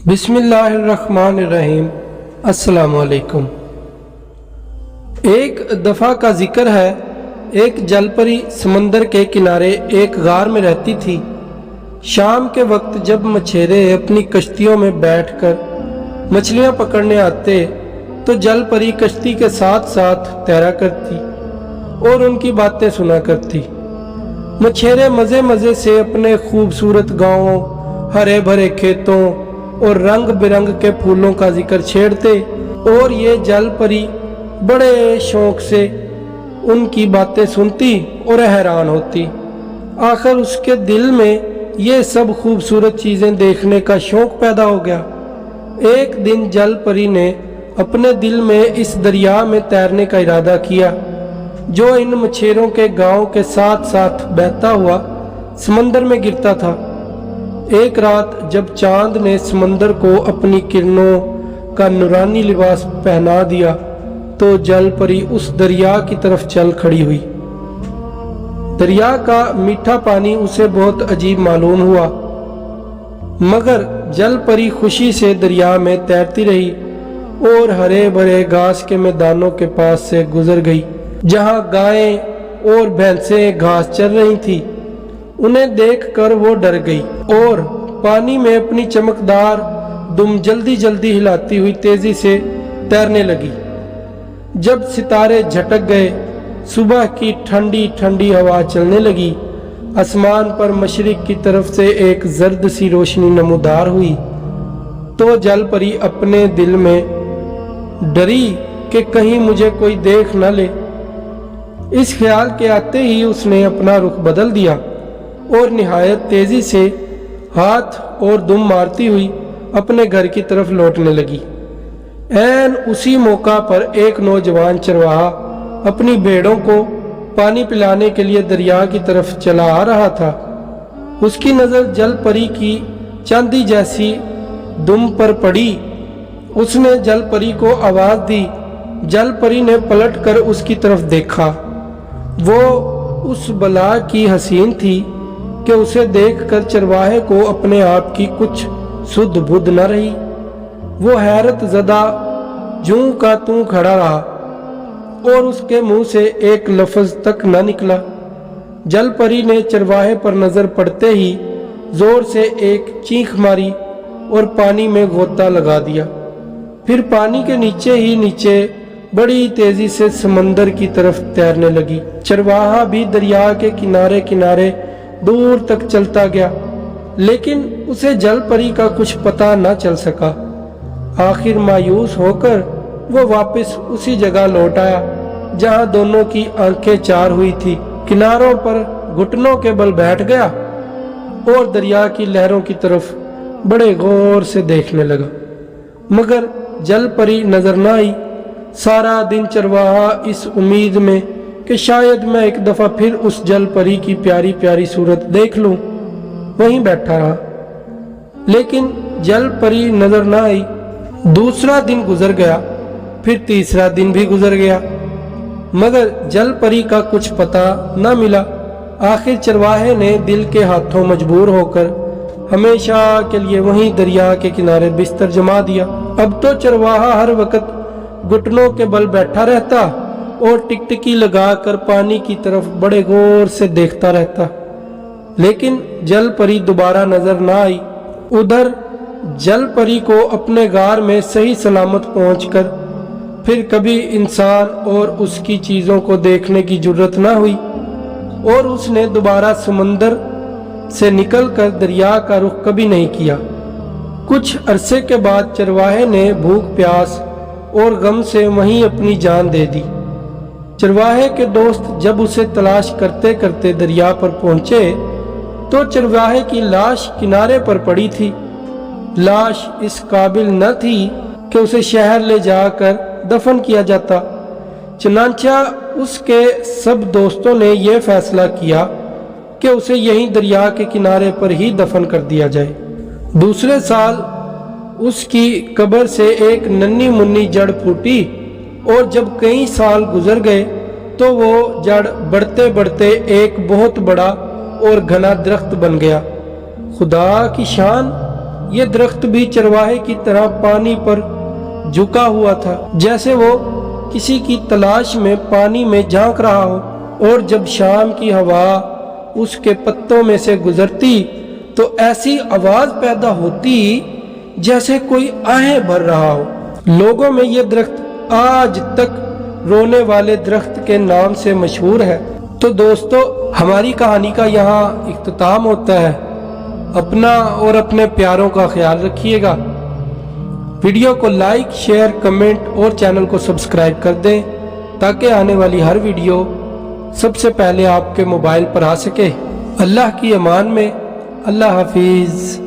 بسم اللہ الرحمن الرحیم۔ السلام علیکم۔ ایک دفعہ کا ذکر ہے، ایک جل پری سمندر کے کنارے ایک غار میں رہتی تھی۔ شام کے وقت جب مچھیرے اپنی کشتیوں میں بیٹھ کر مچھلیاں پکڑنے آتے تو جل پری کشتی کے ساتھ ساتھ تیرا کرتی اور ان کی باتیں سنا کرتی۔ مچھیرے مزے مزے سے اپنے خوبصورت گاؤں، ہرے بھرے کھیتوں اور رنگ برنگ کے پھولوں کا ذکر چھیڑتے اور یہ جل پری بڑے شوق سے ان کی باتیں سنتی اور حیران ہوتی۔ آخر اس کے دل میں یہ سب خوبصورت چیزیں دیکھنے کا شوق پیدا ہو گیا۔ ایک دن جل پری نے اپنے دل میں اس دریا میں تیرنے کا ارادہ کیا جو ان مچھیروں کے گاؤں کے ساتھ ساتھ بہتا ہوا سمندر میں گرتا تھا۔ ایک رات جب چاند نے سمندر کو اپنی کرنوں کا نورانی لباس پہنا دیا تو جل پری اس دریا کی طرف چل کھڑی ہوئی۔ دریا کا میٹھا پانی اسے بہت عجیب معلوم ہوا، مگر جل پری خوشی سے دریا میں تیرتی رہی اور ہرے بھرے گھاس کے میدانوں کے پاس سے گزر گئی جہاں گائیں اور بھینسیں گھاس چر رہی تھیں۔ انہیں دیکھ کر وہ ڈر گئی اور پانی میں اپنی چمکدار دم جلدی جلدی ہلاتی ہوئی تیزی سے تیرنے لگی۔ جب ستارے جھٹک گئے، صبح کی ٹھنڈی ٹھنڈی ہوا چلنے لگی، آسمان پر مشرق کی طرف سے ایک زرد سی روشنی نمودار ہوئی تو جل پری اپنے دل میں ڈری کہ کہیں مجھے کوئی دیکھ نہ لے۔ اس خیال کے آتے ہی اس نے اپنا رخ بدل دیا اور نہایت تیزی سے ہاتھ اور دم مارتی ہوئی اپنے گھر کی طرف لوٹنے لگی۔ عین اسی موقع پر ایک نوجوان چرواہا اپنی بھیڑوں کو پانی پلانے کے لیے دریا کی طرف چلا آ رہا تھا۔ اس کی نظر جل پری کی چاندی جیسی دم پر پڑی۔ اس نے جل پری کو آواز دی۔ جل پری نے پلٹ کر اس کی طرف دیکھا۔ وہ اس بلا کی حسین تھی کہ اسے دیکھ کر چرواہے کو اپنے آپ کی کچھ سدھ بدھ نہ رہی۔ وہ حیرت زدہ جوں کا توں کھڑا رہا اور اس کے منہ سے ایک لفظ تک نہ نکلا۔ جل پری نے چرواہے پر نظر پڑتے ہی زور سے ایک چیخ ماری اور پانی میں غوطہ لگا دیا۔ پھر پانی کے نیچے ہی نیچے بڑی تیزی سے سمندر کی طرف تیرنے لگی۔ چرواہا بھی دریا کے کنارے کنارے دور تک چلتا گیا، لیکن اسے جل پری کا کچھ پتہ نہ چل سکا۔ آخر مایوس ہو کر وہ واپس اسی جگہ لوٹ آیا جہاں دونوں کی آنکھیں چار ہوئی تھی۔ کناروں پر گھٹنوں کے بل بیٹھ گیا اور دریا کی لہروں کی طرف بڑے غور سے دیکھنے لگا، مگر جل پری نظر نہ آئی۔ سارا دن چرواہا اس امید میں کہ شاید میں ایک دفعہ پھر اس جل پری کی پیاری پیاری صورت دیکھ لوں وہیں بیٹھا رہا، لیکن جل پری نظر نہ آئی۔ دوسرا دن گزر گیا، پھر تیسرا دن بھی گزر گیا، مگر جل پری کا کچھ پتہ نہ ملا۔ آخر چرواہے نے دل کے ہاتھوں مجبور ہو کر ہمیشہ کے لیے وہیں دریا کے کنارے بستر جما دیا۔ اب تو چرواہا ہر وقت گھٹنوں کے بل بیٹھا رہتا اور ٹکٹکی لگا کر پانی کی طرف بڑے غور سے دیکھتا رہتا، لیکن جل پری دوبارہ نظر نہ آئی۔ ادھر جل پری کو اپنے غار میں صحیح سلامت پہنچ کر پھر کبھی انسان اور اس کی چیزوں کو دیکھنے کی جرت نہ ہوئی اور اس نے دوبارہ سمندر سے نکل کر دریا کا رخ کبھی نہیں کیا۔ کچھ عرصے کے بعد چرواہے نے بھوک پیاس اور غم سے وہیں اپنی جان دے دی۔ چرواہے کے دوست جب اسے تلاش کرتے کرتے دریا پر پہنچے تو چرواہے کی لاش کنارے پر پڑی تھی۔ لاش اس قابل نہ تھی کہ اسے شہر لے جا کر دفن کیا جاتا، چنانچہ اس کے سب دوستوں نے یہ فیصلہ کیا کہ اسے یہیں دریا کے کنارے پر ہی دفن کر دیا جائے۔ دوسرے سال اس کی قبر سے ایک ننھی منی جڑ پھوٹی اور جب کئی سال گزر گئے تو وہ جڑ بڑھتے بڑھتے ایک بہت بڑا اور گھنا درخت بن گیا۔ خدا کی شان! یہ درخت بھی چرواہے کی طرح پانی پر جھکا ہوا تھا، جیسے وہ کسی کی تلاش میں پانی میں جھانک رہا ہو، اور جب شام کی ہوا اس کے پتوں میں سے گزرتی تو ایسی آواز پیدا ہوتی جیسے کوئی آہیں بھر رہا ہو۔ لوگوں میں یہ درخت آج تک رونے والے درخت کے نام سے مشہور ہے۔ تو دوستو، ہماری کہانی کا یہاں اختتام ہوتا ہے۔ اپنا اور اپنے پیاروں کا خیال رکھیے گا۔ ویڈیو کو لائک، شیئر، کمنٹ اور چینل کو سبسکرائب کر دیں تاکہ آنے والی ہر ویڈیو سب سے پہلے آپ کے موبائل پر آ سکے۔ اللہ کی امان میں، اللہ حافظ۔